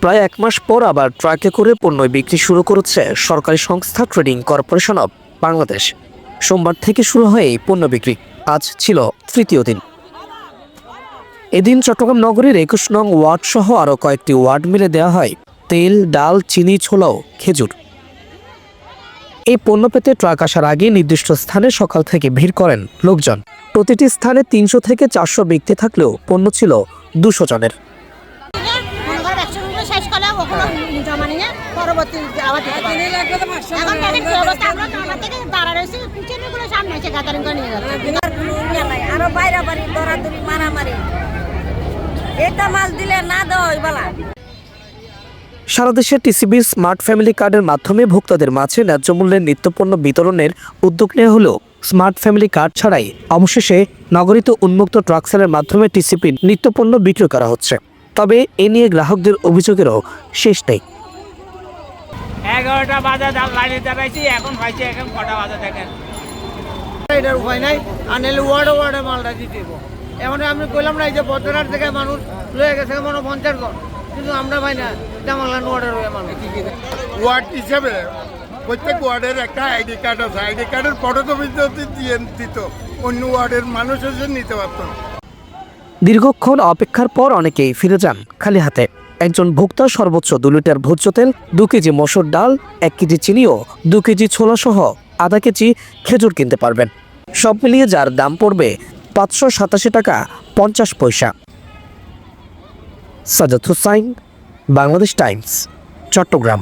প্রায় 1 মাস পর আবার ট্রাকে করে পণ্য বিক্রি শুরু করেছে সরকারি সংস্থা ট্রেডিং কর্পোরেশন অব বাংলাদেশ। সোমবার থেকে শুরু হয় এই পণ্য বিক্রি। আজ ছিল তৃতীয় দিন। এদিন চট্টগ্রাম নগরীর 21 নং ওয়ার্ড সহ আরও কয়েকটি ওয়ার্ড মিলে দেওয়া হয় তেল, ডাল, চিনি, ছোলা ও খেজুর। এই পণ্য পেতে ট্রাক আসার আগে নির্দিষ্ট স্থানে সকাল থেকে ভিড় করেন লোকজন। প্রতিটি স্থানে 300 থেকে 400 ব্যক্তি থাকলেও পণ্য ছিল 200 জনের। সারা দেশে টিসিবি স্মার্ট ফ্যামিলি কার্ডের মাধ্যমে ভোক্তাদের মাঝে ন্যায্য মূল্যের নিত্যপণ্য বিতরণের উদ্যোগ নেওয়া হলেও স্মার্ট ফ্যামিলি কার্ড ছাড়াই অবশেষে নগরীতে উন্মুক্ত ট্রাক সেলের মাধ্যমে টিসিপির নিত্যপণ্য বিক্রি করা হচ্ছে। তবে এ নিয়ে গ্রাহকদের অভিযোগেরও শেষ নেই। 11টা বাজে লাইনে দাঁড়াইছি, এখন ভাইছি এখন কটা বাজে দেখেন। এটার উপায় নাই, আনলে ওয়ার্ডে মালটা দিতে হবে। এখন আমি কইলাম না, এই যে বদ্রহাট থেকে মানুষ লয়ে গেছে মনে 50 ঘর, কিন্তু আমরা ভাই না জামালান ওয়ার্ডের হয়ে মানুষ ওয়ার্ড হিসেবে প্রত্যেক ওয়ার্ডের একটা আইডি কার্ড আছে। আইডি কার্ডের ফটোকপি দিয়ে দিত, অন্য ওয়ার্ডের মানুষ এসে নিতে পারত। দীর্ঘক্ষণ অপেক্ষার পর অনেকেই ফিরে যান খালি হাতে। একজন ভোক্তা সর্বোচ্চ 2 লিটার ভোজ্য তেল, 2 কেজি মসুর ডাল, 1 কেজি চিনি ও 2 কেজি ছোলা সহ আধা কেজি খেজুর কিনতে পারবেন। সব মিলিয়ে যার দাম পড়বে 587 টাকা 50 পয়সা। সাজাদ হুসাইন, বাংলাদেশ টাইমস, চট্টগ্রাম।